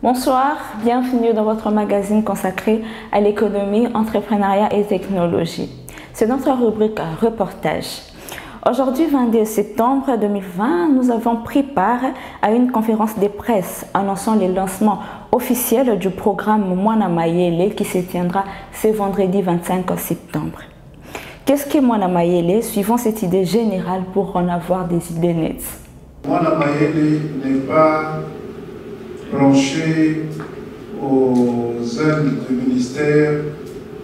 Bonsoir, bienvenue dans votre magazine consacré à l'économie, entrepreneuriat et technologie. C'est notre rubrique reportage. Aujourd'hui, 22 septembre 2020, nous avons pris part à une conférence de presse annonçant le lancement officiel du programme Mwana Mayele qui se tiendra ce vendredi 25 septembre. Qu'est-ce que Mwana Mayele? Suivons cette idée générale pour en avoir des idées nettes. Mwana Mayele n'est pas branché aux aides du ministère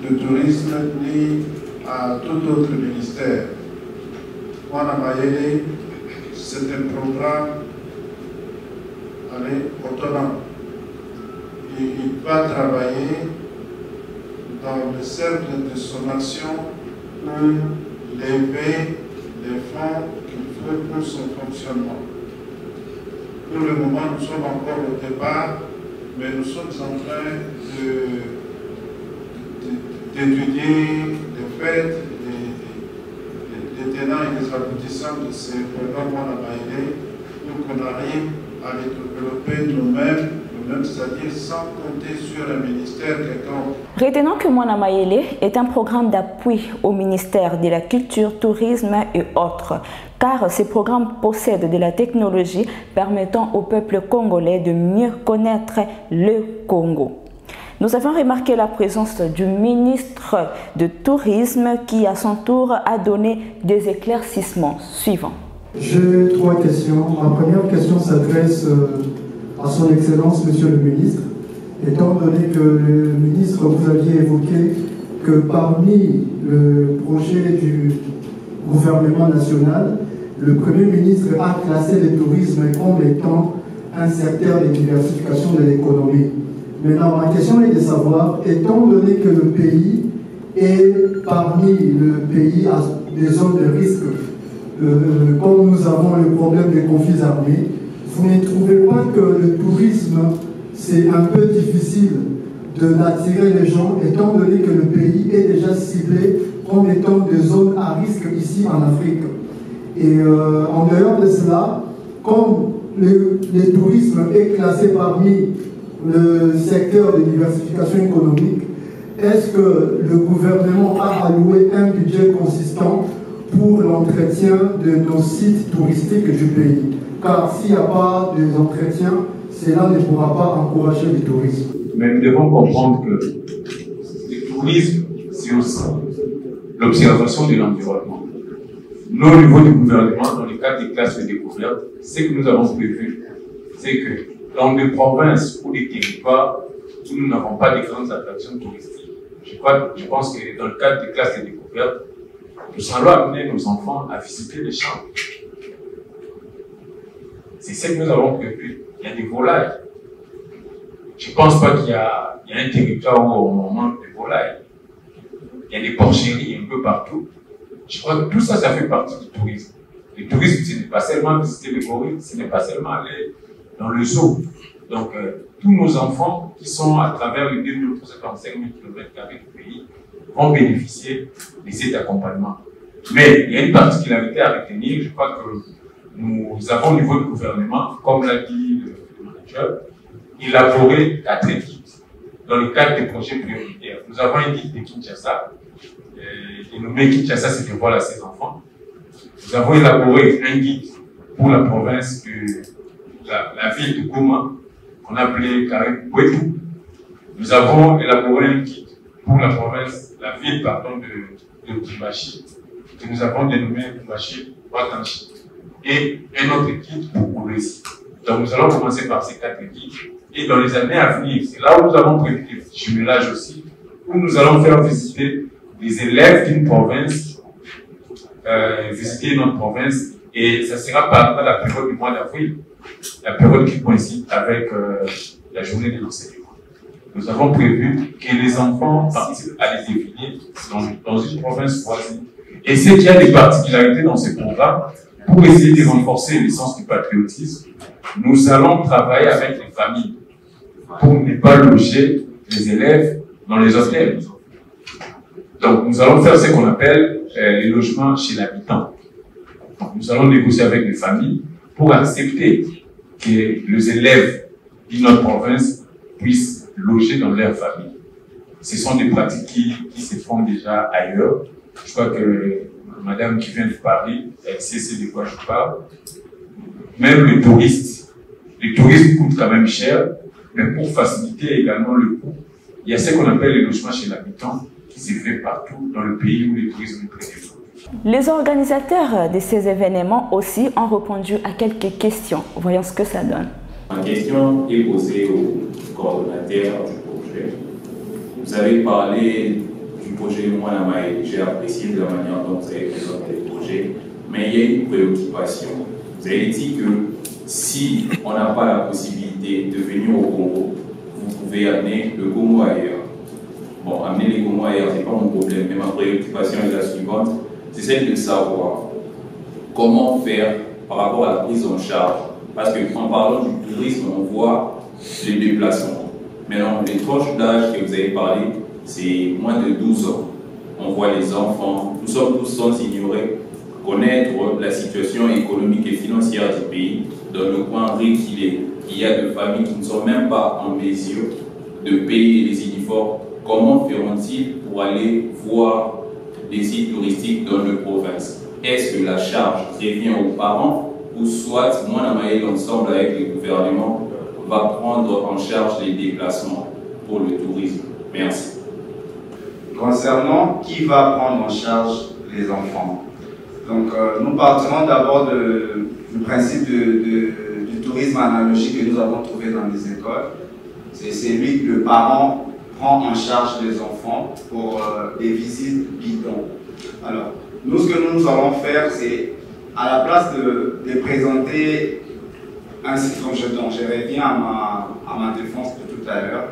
du Tourisme ni à tout autre ministère. Mwana Mayele, c'est un programme autonome. Il va travailler dans le cercle de son action pour lever les fonds qu'il faut pour son fonctionnement. Pour le moment, nous sommes encore au départ, mais nous sommes en train d'étudier les faits, les tenants et les aboutissants de ces programmes Mwana Mayele pour qu'on arrive à les développer nous-mêmes, c'est-à-dire sans compter sur un ministère quelconque. Retenons que Mwana Mayele est un programme d'appui au ministère de la Culture, Tourisme et autres, car ces programmes possèdent de la technologie permettant au peuple congolais de mieux connaître le Congo. Nous avons remarqué la présence du ministre de Tourisme qui, à son tour, a donné des éclaircissements suivants. J'ai trois questions. Ma première question s'adresse à son Excellence, Monsieur le ministre. Étant donné que le ministre, vous aviez évoqué que parmi le projet du gouvernement national, le Premier ministre a classé le tourisme comme étant un secteur de diversification de l'économie. Maintenant, ma question est de savoir, étant donné que le pays est parmi le pays à des zones de risque, comme nous avons le problème des conflits armés, vous ne trouvez pas que le tourisme, c'est un peu difficile d'attirer les gens, étant donné que le pays est déjà ciblé comme étant des zones à risque ici en Afrique? Et en dehors de cela, comme le tourisme est classé parmi le secteur de diversification économique, est-ce que le gouvernement a alloué un budget consistant pour l'entretien de nos sites touristiques du pays? Car s'il n'y a pas d'entretien, cela ne pourra pas encourager le tourisme. Mais nous devons comprendre que le tourisme, c'est aussi l'observation de l'environnement. Nous, au niveau du gouvernement, dans le cadre des classes de découverte, ce que nous avons prévu, c'est que dans des provinces ou des territoires où nous n'avons pas de grandes attractions touristiques, je pense que dans le cadre des classes de découverte, nous allons amener nos enfants à visiter les champs. C'est ce que nous avons prévu. Il y a des volailles. Je ne pense pas qu'il y a un territoire où on manque de volailles. Il y a des porcheries un peu partout. Je crois que tout ça, ça fait partie du tourisme. Le tourisme, ce n'est pas seulement visiter les gorilles, ce n'est pas seulement aller dans le zoo. Donc, tous nos enfants qui sont à travers les 2355 000 km² du pays vont bénéficier de cet accompagnement. Mais il y a une particularité à retenir. Je crois que nous avons au niveau du gouvernement, comme l'a dit le manager, élaboré 4 guides dans le cadre des projets prioritaires. Nous avons un guide de Kinshasa, dénommé Kinshasa, c'est de voir à ses enfants. Nous avons élaboré un guide pour la province de la ville de Goma, qu'on appelait Karim Bouetou. Nous avons élaboré un guide pour la province, la ville, pardon, de Kibashi, que nous avons dénommé Kibashi Watanchi. Et un autre guide pour Kolwezi. Donc nous allons commencer par ces 4 guides. Et dans les années à venir, c'est là où nous avons prévu des jumelages aussi, où nous allons faire visiter des élèves d'une province, visiter notre province, et ça sera pendant la période du mois d'avril, la période qui coïncide avec la journée de l'enseignement. Nous avons prévu que les enfants participent à des défilés dans une province voisine. Et c'est qu'il y a des particularités dans ces programmes. Pour essayer de renforcer le sens du patriotisme, nous allons travailler avec les familles pour ne pas loger les élèves dans les hôtels. Donc, nous allons faire ce qu'on appelle les logements chez l'habitant. Nous allons négocier avec les familles pour accepter que les élèves de notre province puissent loger dans leur famille. Ce sont des pratiques qui se font déjà ailleurs. Je crois que madame qui vient de Paris, elle sait de quoi je parle. Même le tourisme coûte quand même cher, mais pour faciliter également le coût, il y a ce qu'on appelle le logement chez l'habitant qui se fait partout dans le pays où le tourisme est très développé. Les organisateurs de ces événements aussi ont répondu à quelques questions. Voyons ce que ça donne. Ma question est posée au coordonnateur du projet. Vous avez parlé du projet Mwana Mayele. J'ai apprécié de la manière dont vous avez présenté le projet, mais il y a une préoccupation. Vous avez dit que si on n'a pas la possibilité de venir au Congo, vous pouvez amener le Congo ailleurs. Bon, amener les Congo ailleurs, ce n'est pas mon problème, mais ma préoccupation est la suivante, c'est celle de savoir comment faire par rapport à la prise en charge. Parce qu'en parlant du tourisme, on voit les déplacements. Maintenant, les tranches d'âge que vous avez parlé, c'est moins de 12 ans. On voit les enfants, nous sommes tous sans ignorer, connaître la situation économique et financière du pays dans le coin reculé. Il y a des familles qui ne sont même pas en mesure de payer les uniformes. Comment feront-ils pour aller voir des sites touristiques dans nos provinces? Est-ce que la charge revient aux parents ou soit Mwana Mayele, ensemble avec le gouvernement, va prendre en charge les déplacements pour le tourisme? Merci. Concernant qui va prendre en charge les enfants, donc nous partirons d'abord du principe du tourisme analogique que nous avons trouvé dans les écoles. C'est celui que le parent prend en charge les enfants pour des visites bidons. Alors, nous, ce que nous allons faire, c'est à la place de présenter un site comme je reviens à ma défense de tout à l'heure.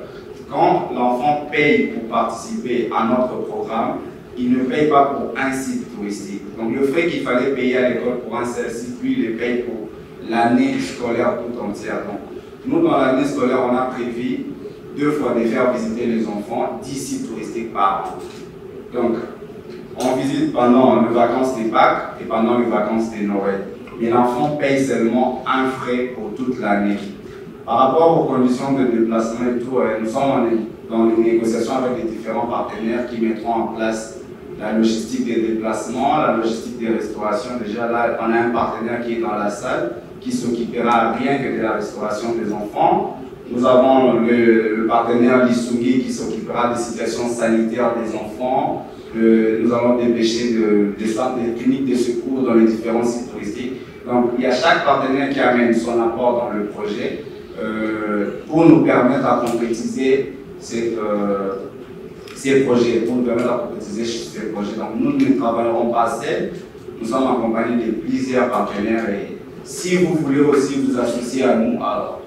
Quand l'enfant paye pour participer à notre programme, il ne paye pas pour un site touristique. Donc le fait qu'il fallait payer à l'école pour un seul site, lui, il le paye pour l'année scolaire tout entière. Donc, nous, dans l'année scolaire, on a prévu 2 fois de faire visiter les enfants 10 sites touristiques par an. Donc, on visite pendant les vacances des Pâques et pendant les vacances des Noël. Mais l'enfant paye seulement un frais pour toute l'année. Par rapport aux conditions de déplacement et tout, nous sommes dans les négociations avec les différents partenaires qui mettront en place la logistique des déplacements, la logistique des restaurations. Déjà là, on a un partenaire qui est dans la salle, qui s'occupera rien que de la restauration des enfants. Nous avons le partenaire Lissungi qui s'occupera des situations sanitaires des enfants. Nous allons dépêcher des centres, des cliniques de secours dans les différents sites touristiques. Donc il y a chaque partenaire qui amène son apport dans le projet pour nous permettre à concrétiser ces projets. Donc nous ne travaillerons pas seuls, nous sommes accompagnés de plusieurs partenaires et si vous voulez aussi vous associer à nous, alors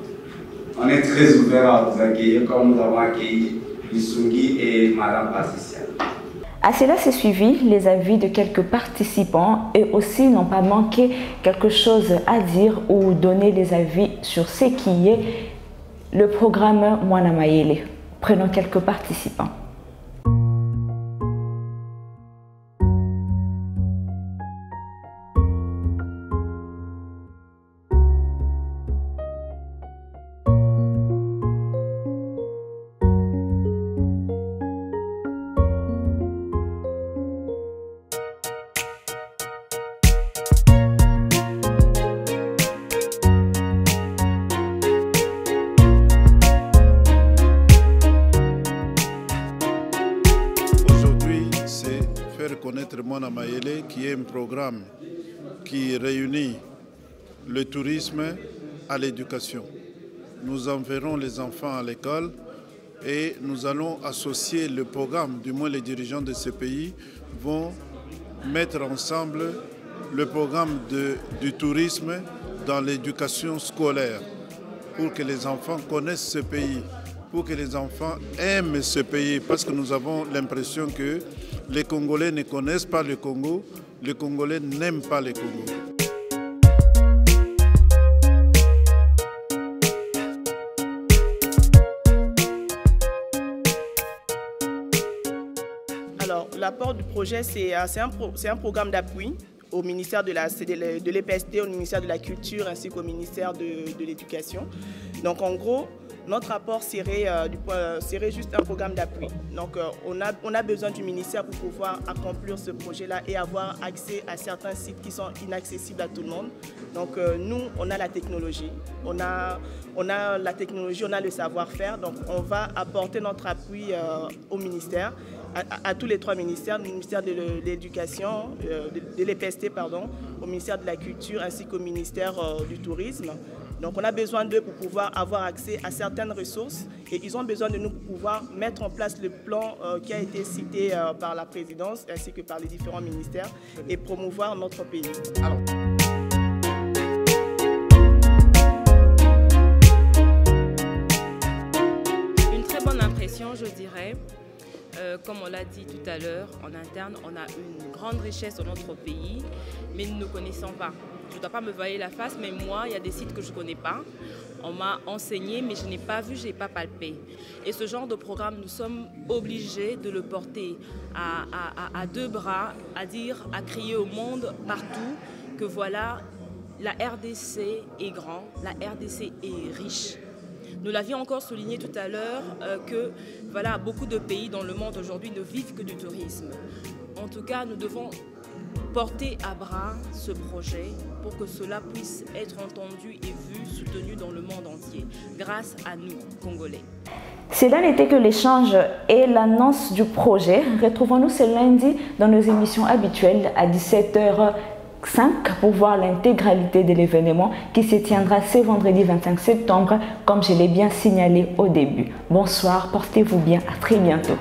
on est très ouvert à vous accueillir comme nous avons accueilli Lissungi et Madame Patricia. À cela s'est suivi les avis de quelques participants et aussi n'ont pas manqué quelque chose à dire ou donner les avis sur ce qui est le programme Mwana Mayele. Prenons quelques participants. Connaître Mwana Mayele, qui est un programme qui réunit le tourisme à l'éducation. Nous enverrons les enfants à l'école et nous allons associer le programme, du moins les dirigeants de ce pays vont mettre ensemble le programme du tourisme dans l'éducation scolaire pour que les enfants connaissent ce pays, pour que les enfants aiment ce pays, parce que nous avons l'impression que les Congolais ne connaissent pas le Congo, les Congolais n'aiment pas le Congo. Alors, l'apport du projet, c'est un programme d'appui au ministère de l'EPST, au ministère de la Culture ainsi qu'au ministère de l'Éducation. Donc en gros, Notre apport serait juste un programme d'appui. Donc on a besoin du ministère pour pouvoir accomplir ce projet-là et avoir accès à certains sites qui sont inaccessibles à tout le monde. Donc nous, on a la technologie, on a la technologie, on a le savoir-faire. Donc on va apporter notre appui au ministère, à tous les 3 ministères, le ministère de l'Éducation, de l'EPST, pardon, au ministère de la Culture ainsi qu'au ministère du Tourisme. Donc on a besoin d'eux pour pouvoir avoir accès à certaines ressources et ils ont besoin de nous pour pouvoir mettre en place le plan qui a été cité par la présidence ainsi que par les différents ministères et promouvoir notre pays. Alors, une très bonne impression, je dirais. Comme on l'a dit tout à l'heure, en interne, on a une grande richesse dans notre pays, mais nous ne connaissons pas. Je ne dois pas me voiler la face, mais moi, il y a des sites que je ne connais pas. On m'a enseigné, mais je n'ai pas vu, je n'ai pas palpé. Et ce genre de programme, nous sommes obligés de le porter à 2 bras, à crier au monde partout que voilà, la RDC est grande, la RDC est riche. Nous l'avions encore souligné tout à l'heure que voilà, beaucoup de pays dans le monde aujourd'hui ne vivent que du tourisme. En tout cas, nous devons porter à bras ce projet pour que cela puisse être entendu et vu, soutenu dans le monde entier, grâce à nous, Congolais. Cela n'était que l'échange et l'annonce du projet. Retrouvons-nous ce lundi dans nos émissions habituelles à 17h05 pour voir l'intégralité de l'événement qui se tiendra ce vendredi 25 septembre, comme je l'ai bien signalé au début. Bonsoir, portez-vous bien, à très bientôt.